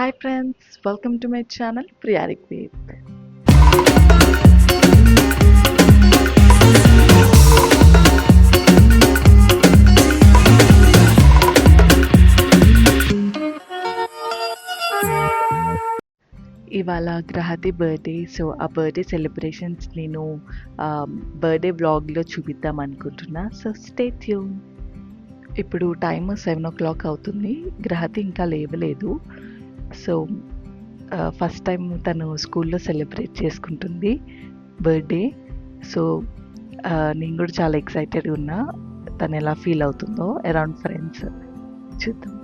Hi friends, welcome to my channel Priyarik Veep. ఇవాళ గ్రహతి birthday. So ఆ birthday celebrations నేను birthday వ్లాగ్లో చూపిద్దాం అనుకుంటున్నా. So stay tune. ఇప్పుడు టైం 7 o'clock అవుతుంది. గ్రహతి ఇంకా లేవలేదు. సో ఫస్ట్ టైం తను స్కూల్లో సెలబ్రేట్ చేసుకుంటుంది బర్త్డే. సో నేను కూడా చాలా ఎక్సైటెడ్గా ఉన్నా తను ఎలా ఫీల్ అవుతుందో అరౌండ్ ఫ్రెండ్స్. చూద్దాం.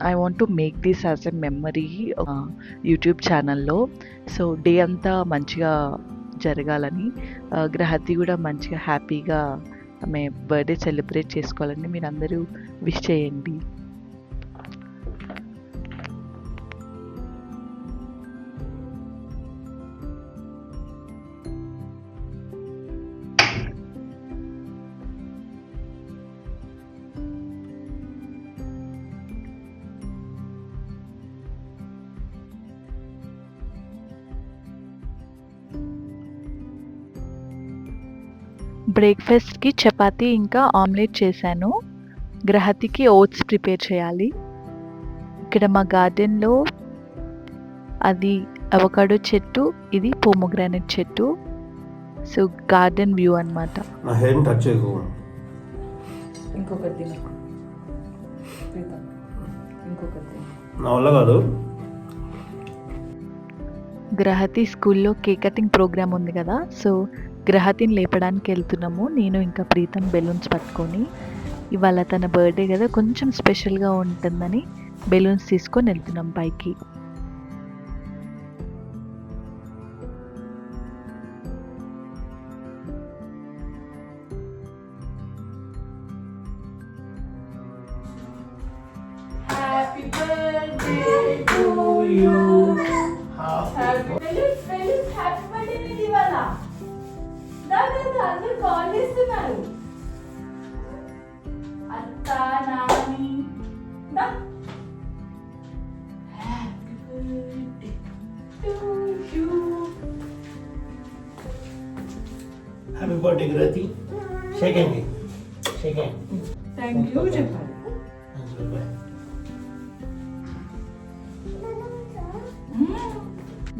I want to make this as a memory YouTube ఛానల్లో. సో డే అంతా మంచిగా జరగాలని, గ్రహతి కూడా మంచిగా హ్యాపీగా ఆమె బర్త్డే సెలబ్రేట్ చేసుకోవాలని మీరు అందరూ విష్ చేయండి. బ్రేక్ఫాస్ట్కి చపాతీ ఇంకా ఆమ్లెట్ చేశాను. గ్రహతికి ఓట్స్ ప్రిపేర్ చేయాలి. ఇక్కడ మా గార్డెన్లో అది అవకాడో చెట్టు, ఇది పోమోగ్రానైట్ చెట్టు. సో గార్డెన్ వ్యూ అన్నమాట. గ్రహతి స్కూల్లో కేక్ కటింగ్ ప్రోగ్రామ్ ఉంది కదా. సో గ్రహతిని లేపడానికి వెళ్తున్నాము, నేను ఇంకా ప్రీతం బెలూన్స్ పట్టుకొని. ఇవాళ తన బర్త్డే కదా, కొంచెం స్పెషల్గా ఉంటుందని బెలూన్స్ తీసుకొని వెళ్తున్నాం పైకి. Happy birthday to you. Happy birthday ఇవాళ. అందరూ కాల్ చేస్తున్నారు. అత్త Nani happy birthday to you. Happy birthday Grahati. Shake hand. Thank you చెప్పాలి.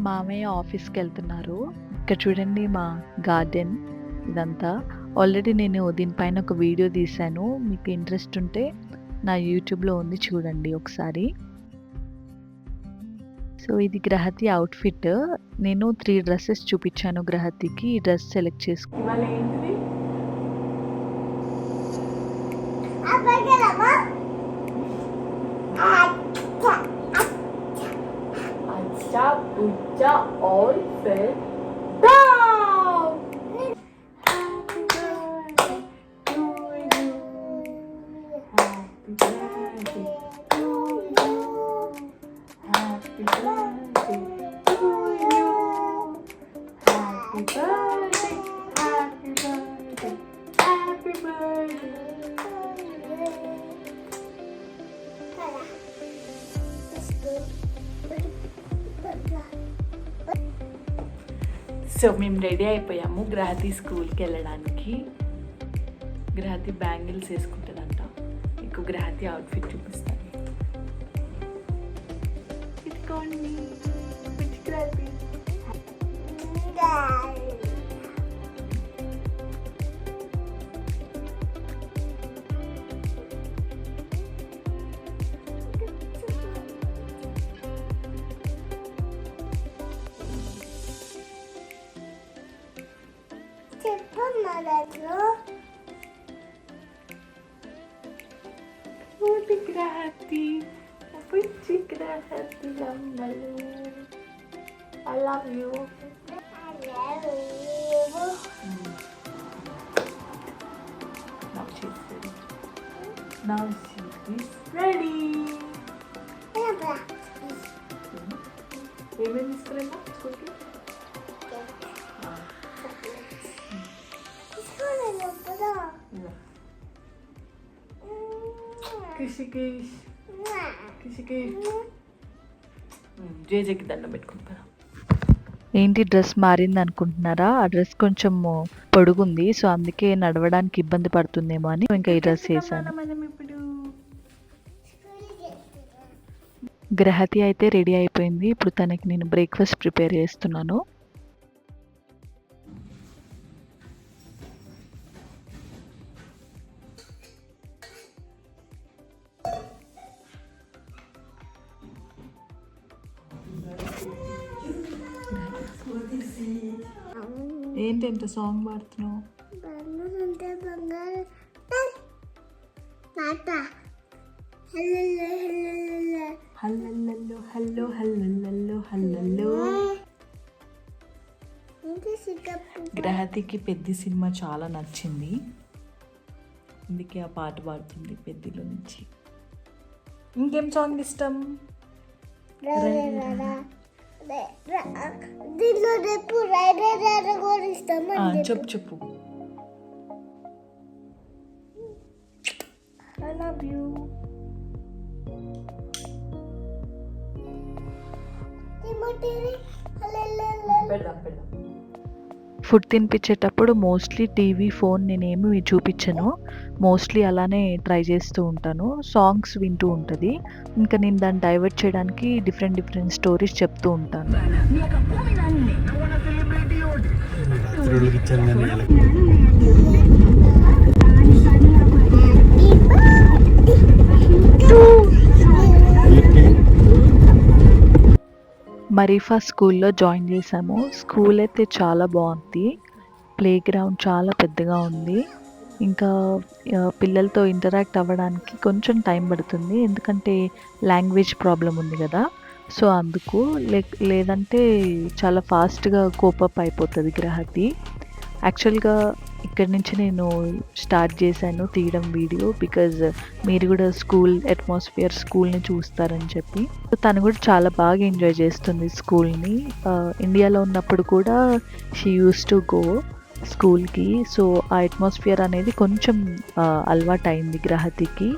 మామయ్య ఆఫీస్కి వెళ్తున్నారు. ఇక్కడ చూడండి మా గార్డెన్ ఇదంతా. ఆల్రెడీ నేను దీనిపైన ఒక వీడియో తీశాను, మీకు ఇంట్రెస్ట్ ఉంటే నా యూట్యూబ్లో ఉంది, చూడండి ఒకసారి. సో ఇది గ్రహతి అవుట్ఫిట్. నేను 3 డ్రెస్సెస్ చూపించాను గ్రహతికి. ఈ డ్రెస్ సెలెక్ట్ చేసుకో. ఇవాళ ఏంటిది? अच्छा पूजा all fell down. Happy birthday to you. Happy birthday to you. Happy birthday to you. Happy birthday, happy birthday, happy birthday. So మేము రెడీ అయిపోయాము గ్రహతి స్కూల్కి వెళ్ళడానికి. గ్రహతి బ్యాంగిల్స్ వేసుకుంటుందంట. మీకు గ్రహతి అవుట్ఫిట్ చూపిస్తాను. ఇదిగోండి గ్రహతి. Buti Grahati, buti Grahati Lambalu. I love you. Now she's ready. Now she is ready. ఏమేమి తీసుకురా స్కూల్కి? Kiss. కిసికి జేజేకి దండం పెట్టుకుంటా. ఏంటి డ్రెస్ మారింది అనుకుంటున్నారా? ఆ డ్రెస్ కొంచెం పొడుగుంది, సో అందుకే నడవడానికి ఇబ్బంది పడుతుందేమో అని ఇంకా ఈ డ్రెస్ వేసాను. మనం ఇప్పుడు గ్రహతి అయితే రెడీ అయిపోయింది. ఇప్పుడు తనకి నేను బ్రేక్ఫాస్ట్ ప్రిపేర్ చేస్తున్నాను. ఏంటంటే సాంగ్ పాడుతున్నావు? హల్లల్లో హల్లో హల్లల్లో హల్లల్లో. గ్రహతికి పెద్ద సినిమా చాలా నచ్చింది, అందుకే ఆ పాట పాడుతుంది పెద్దిలో నుంచి. ఇంకేం సాంగ్ ఇష్టం? చెప్పు చెప్పు. I love you. ఫుడ్ తినిపించేటప్పుడు మోస్ట్లీ టీవీ, ఫోన్ నేనేమి చూపించను. మోస్ట్లీ అలానే ట్రై చేస్తూ ఉంటాను. సాంగ్స్ వింటూ ఉంటుంది. ఇంకా నేను దాన్ని డైవర్ట్ చేయడానికి డిఫరెంట్ స్టోరీస్ చెప్తూ ఉంటాను. మరీఫా స్కూల్లో జాయిన్ చేసాము. స్కూల్ అయితే చాలా బాగుంది. ప్లే గ్రౌండ్ చాలా పెద్దగా ఉంది. ఇంకా పిల్లలతో ఇంటరాక్ట్ అవ్వడానికి కొంచెం టైం పడుతుంది, ఎందుకంటే లాంగ్వేజ్ ప్రాబ్లం ఉంది కదా. సో అందుకు లేదంటే చాలా ఫాస్ట్గా కోపప్ అయిపోతుంది గ్రహతి. యాక్చువల్గా ఇక్కడి నుంచి నేను స్టార్ట్ చేశాను తీయడం వీడియో, బికాజ్ మీరు కూడా స్కూల్ అట్మాస్ఫియర్, స్కూల్ని చూస్తారని చెప్పి. తను కూడా చాలా బాగా ఎంజాయ్ చేస్తుంది స్కూల్ని. ఇండియాలో ఉన్నప్పుడు కూడా షీ యూస్ టు గో స్కూల్కి. సో ఆ అట్మాస్ఫియర్ అనేది కొంచెం అలవాటు అయింది గ్రహతికి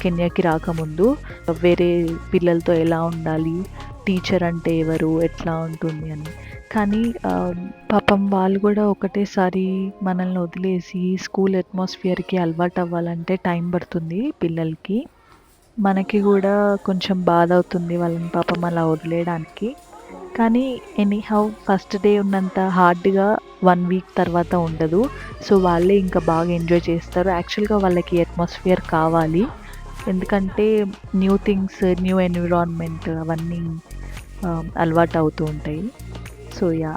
కెన్యాకి రాకముందు. వేరే పిల్లలతో ఎలా ఉండాలి, టీచర్ అంటే ఎవరు, ఎట్లా ఉంటుంది అని. కానీ పాపం వాళ్ళు కూడా ఒకటేసారి మనల్ని వదిలేసి స్కూల్ అట్మాస్ఫియర్కి అలవాటు అవ్వాలంటే టైం పడుతుంది పిల్లలకి. మనకి కూడా కొంచెం బాధ అవుతుంది వాళ్ళని పాపం అలా వదిలేయడానికి. కానీ ఎనీహౌ ఫస్ట్ డే ఉన్నంత హార్డ్గా 1 వీక్ తర్వాత ఉండదు. సో వాళ్ళే ఇంకా బాగా ఎంజాయ్ చేస్తారు. యాక్చువల్గా వాళ్ళకి అట్మాస్ఫియర్ కావాలి, ఎందుకంటే న్యూ థింగ్స్, న్యూ ఎన్విరాన్మెంట్ అవన్నీ అలవాటు అవుతూ ఉంటాయి. So yeah.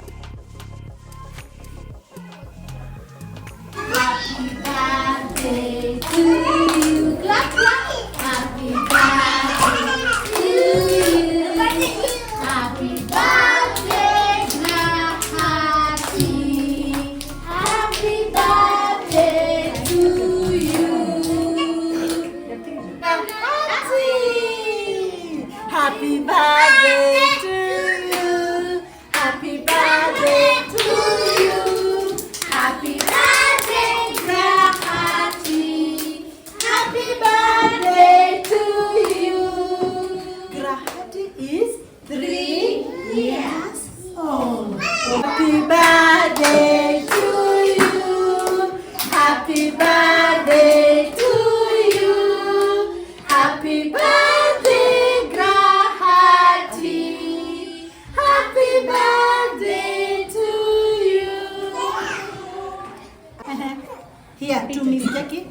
Happy birthday to you. Happy birthday to you. Happy birthday, Grahati. Happy birthday to you. Grahati is 3 years old. Happy birthday to you. Happy birthday to you. Happy birthday. Here, to Miss Jackie.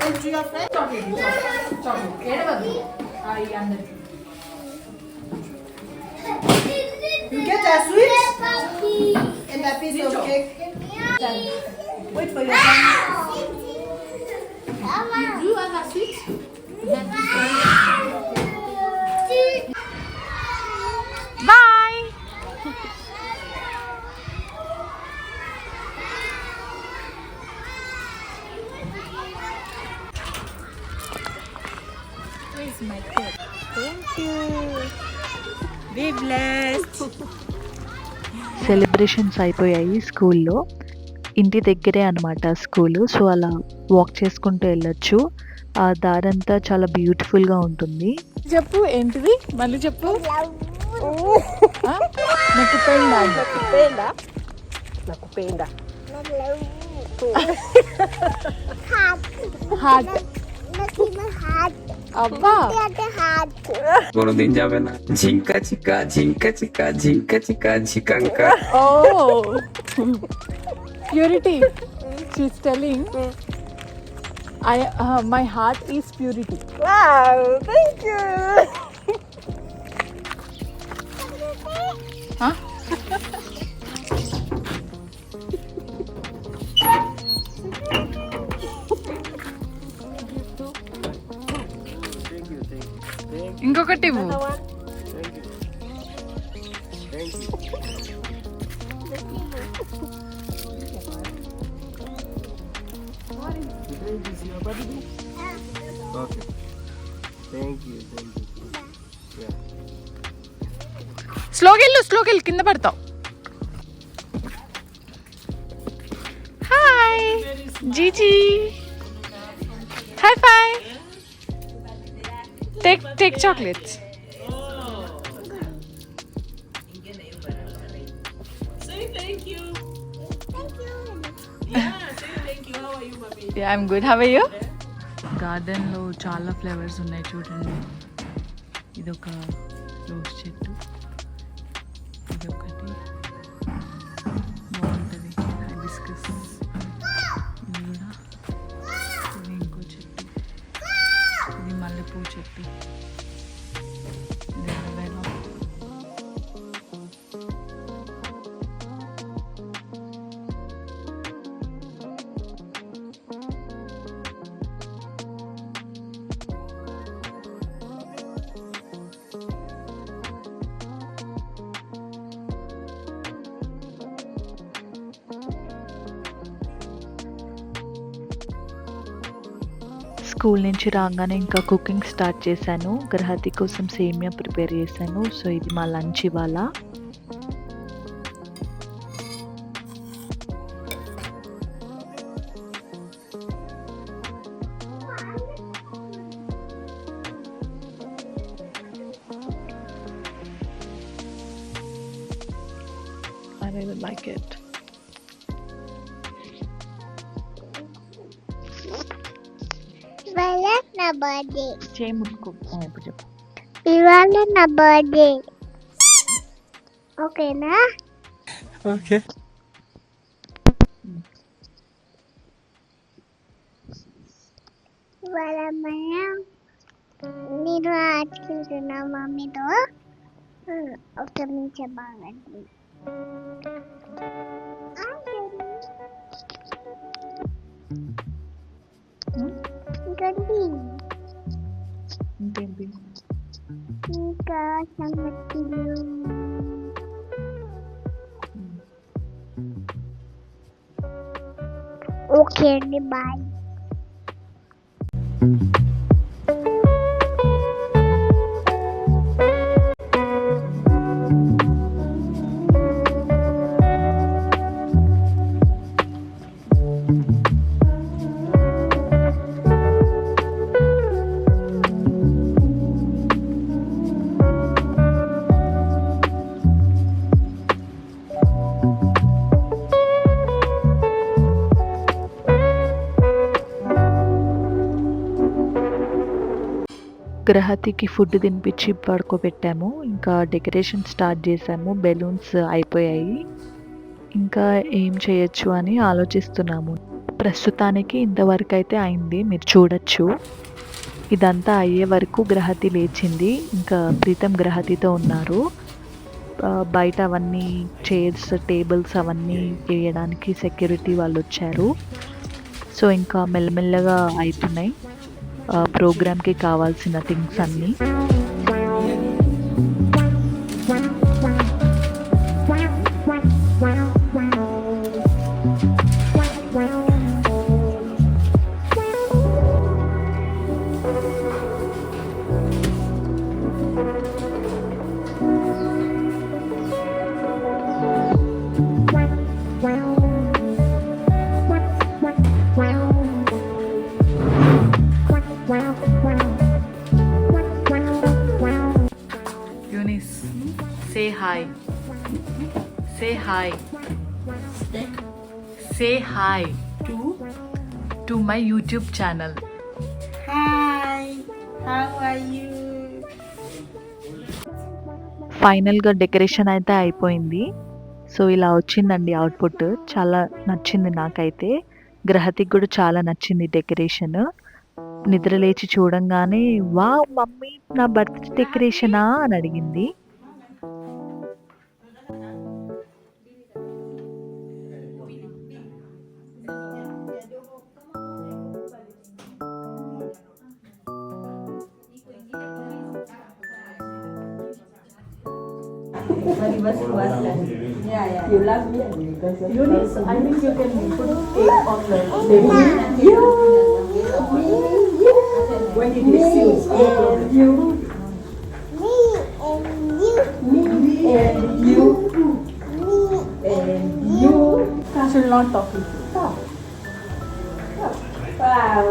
And to your friend. Chocolate. You get a sweet and a piece of cake. Wait for your time. Do you have a sweet? Bye. Where's my kid? Thank you. Be blessed. Celebrations అయిపోయాయి స్కూల్లో. ఇంటి దగ్గరే అనమాట school. So, అలా walk చేసుకుంటూ వెళ్ళొచ్చు. ఆ దారంతా చాలా బ్యూటిఫుల్‌గా ఉంటుంది. చెప్పు ఏంటిది మళ్ళీ చెప్పు. ఆ? నాకు పెండా నాకు పేండా హార్ట్. అబ్బా Bueno, din ya ven. Chinka chica, chinka chica, chinka chica, chikanka. Oh purity she's telling my heart is purity. Wow thank you ఇంకొకటి ఇవ్వు. Okay. Thank you. Yeah. స్లోకి వెళ్ళు కింద పడతావు. హాయ్ జీజీ, high five. Take chocolates. Yeah, I'm good. How are you? గార్డెన్లో చాలా flowers ఉన్నాయి చూడండి. ఇదొక రోజ్ చెట్టు, ఇదొకటి బాగుంటుంది హైబిస్కస్. ఇది కూడా, ఇది ఇంకో చెట్టు, ఇది మల్లెపూ చెట్టు, ఇది అలోవెరా. స్కూల్ నుంచి రాగానే ఇంకా కుకింగ్ స్టార్ట్ చేశాను. గ్రహతి కోసం సేమియా ప్రిపేర్ చేశాను. సో, ఇది మా లంచ్ ఇవాళ. I really like it. ఇవాళ నా బర్త్డే. చేయి ముట్టుకో. ఇప్పుడు చెప్పు. ఇవాళ నా బర్త్డే. ఓకేనా? Okay. ఇవాళ నేను ఆడుకుంటున్నా మమ్మీతో. ఒక నిమిషం బాగుంది. ఇంకోటి ఇంకేంటి? ఇంకా సంగతులు. ఓకే అండి, బాయ్. గ్రహతికి ఫుడ్ తినిపించి పడుకోబెట్టాము. ఇంకా డెకరేషన్ స్టార్ట్ చేసాము. బెలూన్స్ అయిపోయాయి. ఇంకా ఏం చేయొచ్చు అని ఆలోచిస్తున్నాము. ప్రస్తుతానికి ఇంతవరకు అయితే అయింది, మీరు చూడొచ్చు. ఇదంతా అయ్యే వరకు గ్రహతి లేచింది. ఇంకా ప్రీతం గ్రహతితో ఉన్నారు. బయట అవన్నీ చైర్స్, టేబుల్స్ అవన్నీ వేయడానికి సెక్యూరిటీ వాళ్ళు వచ్చారు. సో, ఇంకా మెల్లమెల్లగా అవుతున్నాయి ప్రోగ్రామ్కి కావాల్సిన థింగ్స్ అన్నీ. Hi. Say hi. Say hi to my YouTube channel. Hi, how are you? ఫైనల్గా డెకరేషన్ అయితే అయిపోయింది. సో ఇలా వచ్చిందండి అవుట్పుట్. చాలా నచ్చింది నాకైతే. గ్రహతికి కూడా చాలా నచ్చింది డెకరేషన్. నిద్ర లేచి చూడంగానే వావ్ మమ్మీ నా బర్త్డే డెకరేషనా అని అడిగింది. You love me because of I think you can put cake on the table. when you refuse. And you. Me and you. Me and you. Me And you. Should not talk. Stop. Wow.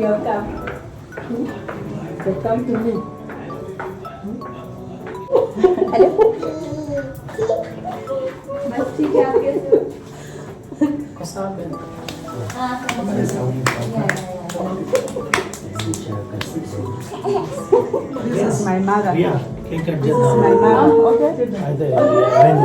You come. You come to me. बच्ची क्या कैसे This is my mother. Yeah, cake cut This is my mother. Okay. అయితే arrange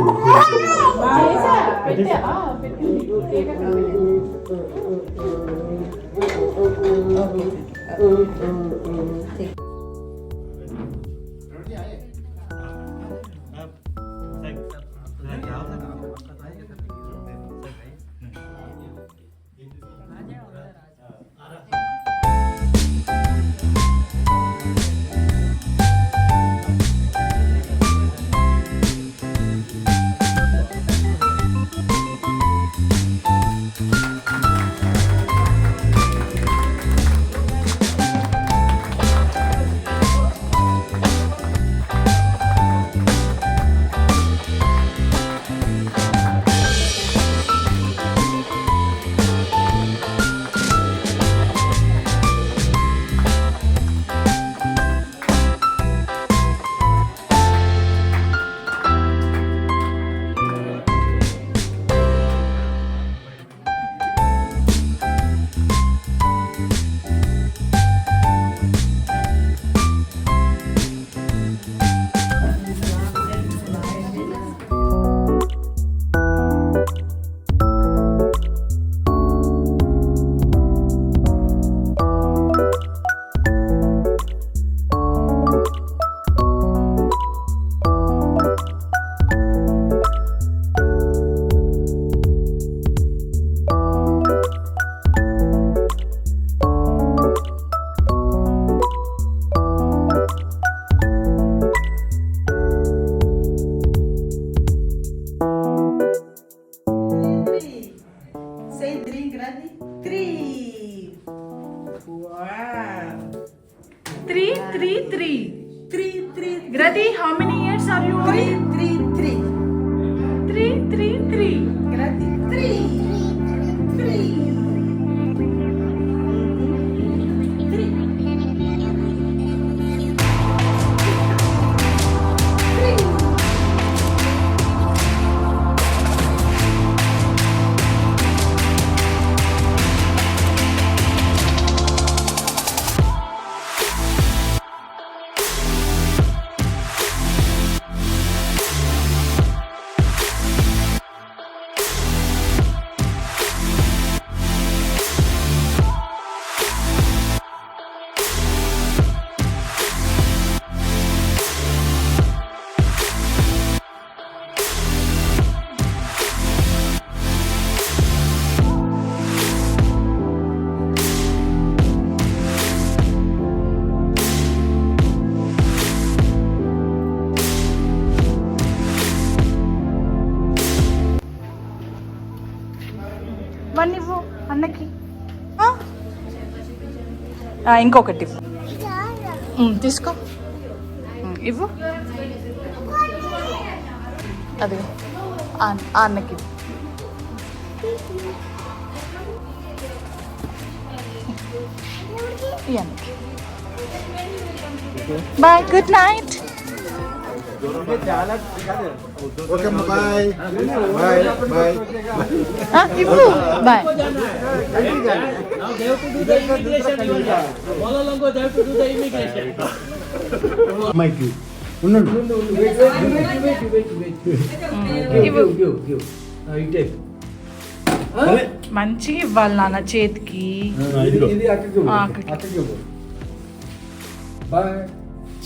Say drink, ready? 3. Wow. 3, 3, 3. 3, 3, Grati, how many years are you? 3, 3, 3. 3, 3, 3. Grati, 3. 3. 3. One ఇవ్వు అన్నకి. ఇంకొకటి ఇవ్వు. తీసుకో. ఇవ్వు. అది అన్నకి ఇవ్వు. ఈ అన్నకి. Bye, good night. Okay bye bye bye ఇవ్వు bye. Now they have to do the immigration even. All along they have to do the immigration. Mic ఉండండి Give. You take. మంచిగా ఇవ్వాలి నాన్న చేతికి. ఇది అక్కడికి అక్కడికి. Bye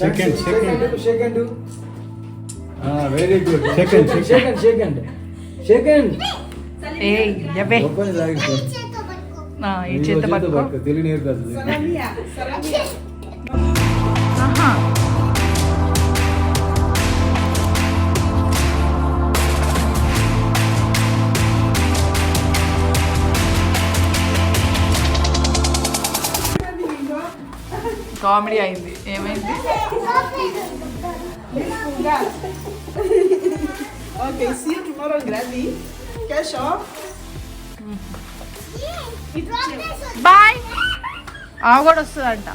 second Second. Very good second ఏయ్ ఇవ్వే. ఈ చేత పట్టుకో. తెలుగు నేర్ కాదు ఆహా. కామెడీ అయింది. ఏమైంది? Okay, see you tomorrow, Granny. Cash off. Bye. ఆమె కూడా వస్తుందంట.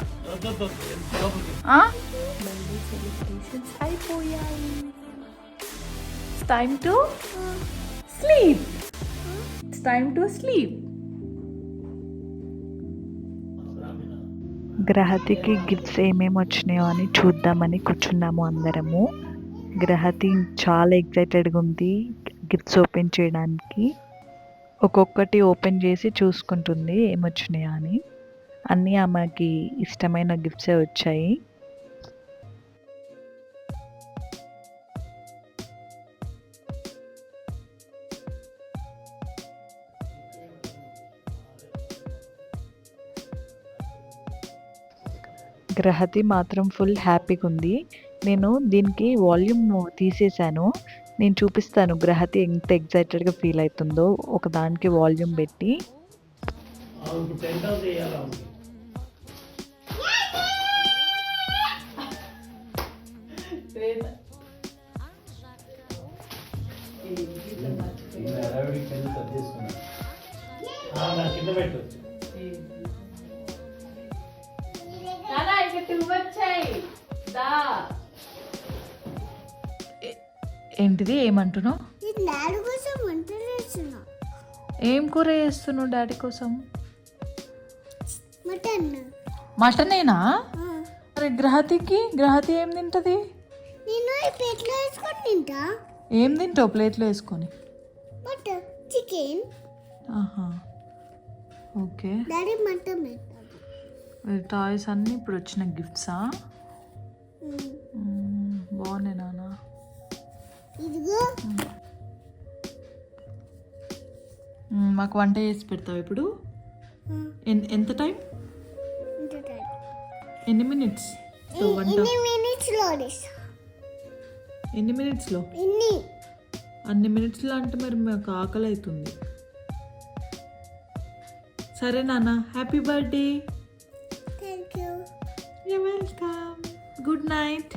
అయిపోయాయి. It's time to sleep. It's time to sleep. గ్రహతికి గిఫ్ట్స్ ఏమేమి వచ్చినాయో అని చూద్దామని కూర్చున్నాము అందరము. గ్రహతి చాలా ఎక్సైటెడ్గా ఉంది గిఫ్ట్స్ ఓపెన్ చేయడానికి. ఒక్కొక్కటి ఓపెన్ చేసి చూసుకుంటుంది ఏమొచ్చినాయా అని. అన్నీ ఆమెకి ఇష్టమైన గిఫ్ట్సే వచ్చాయి. గ్రహతి మాత్రం ఫుల్ హ్యాపీగా ఉంది. నేను దీనికి వాల్యూమ్ తీసేసాను. నేను చూపిస్తాను గ్రహతి ఎంత ఎక్సైటెడ్గా ఫీల్ అవుతుందో. ఒకదానికి వాల్యూమ్ పెట్టి. కింద పెట్టు. ఏంటిది? ఏమంటున్నావు? డాడీ కోసం వంట చేస్తున్నా. ఏం కూర చేస్తున్నావు డాడీ కోసం? మటన్. మటనేనా? అరే గ్రహతి ఏం తింటది? నేను ఈ ప్లేట్లో వేసుకొని తింటా. ఏం తింటావు ప్లేట్లో వేసుకొని? Mutton, chicken. ఆహా, ఓకే. డాడీ మటన్ పెడతాడు. టాయ్స్ అన్నీ ఇప్పుడు వచ్చిన గిఫ్ట్సా? బాగున్నాయి నాన్న. ఇదిగో మాకు వంట చేసి పెడతావు ఇప్పుడు? ఎంత టైం? ఎన్ని మినిట్స్ వంట? ఎన్ని మినిట్స్లో? అన్ని మినిట్స్లో అంటే మరి మాకు ఆకలి అవుతుంది. సరే నాన్న, happy birthday. Thank you. You're welcome. Good night.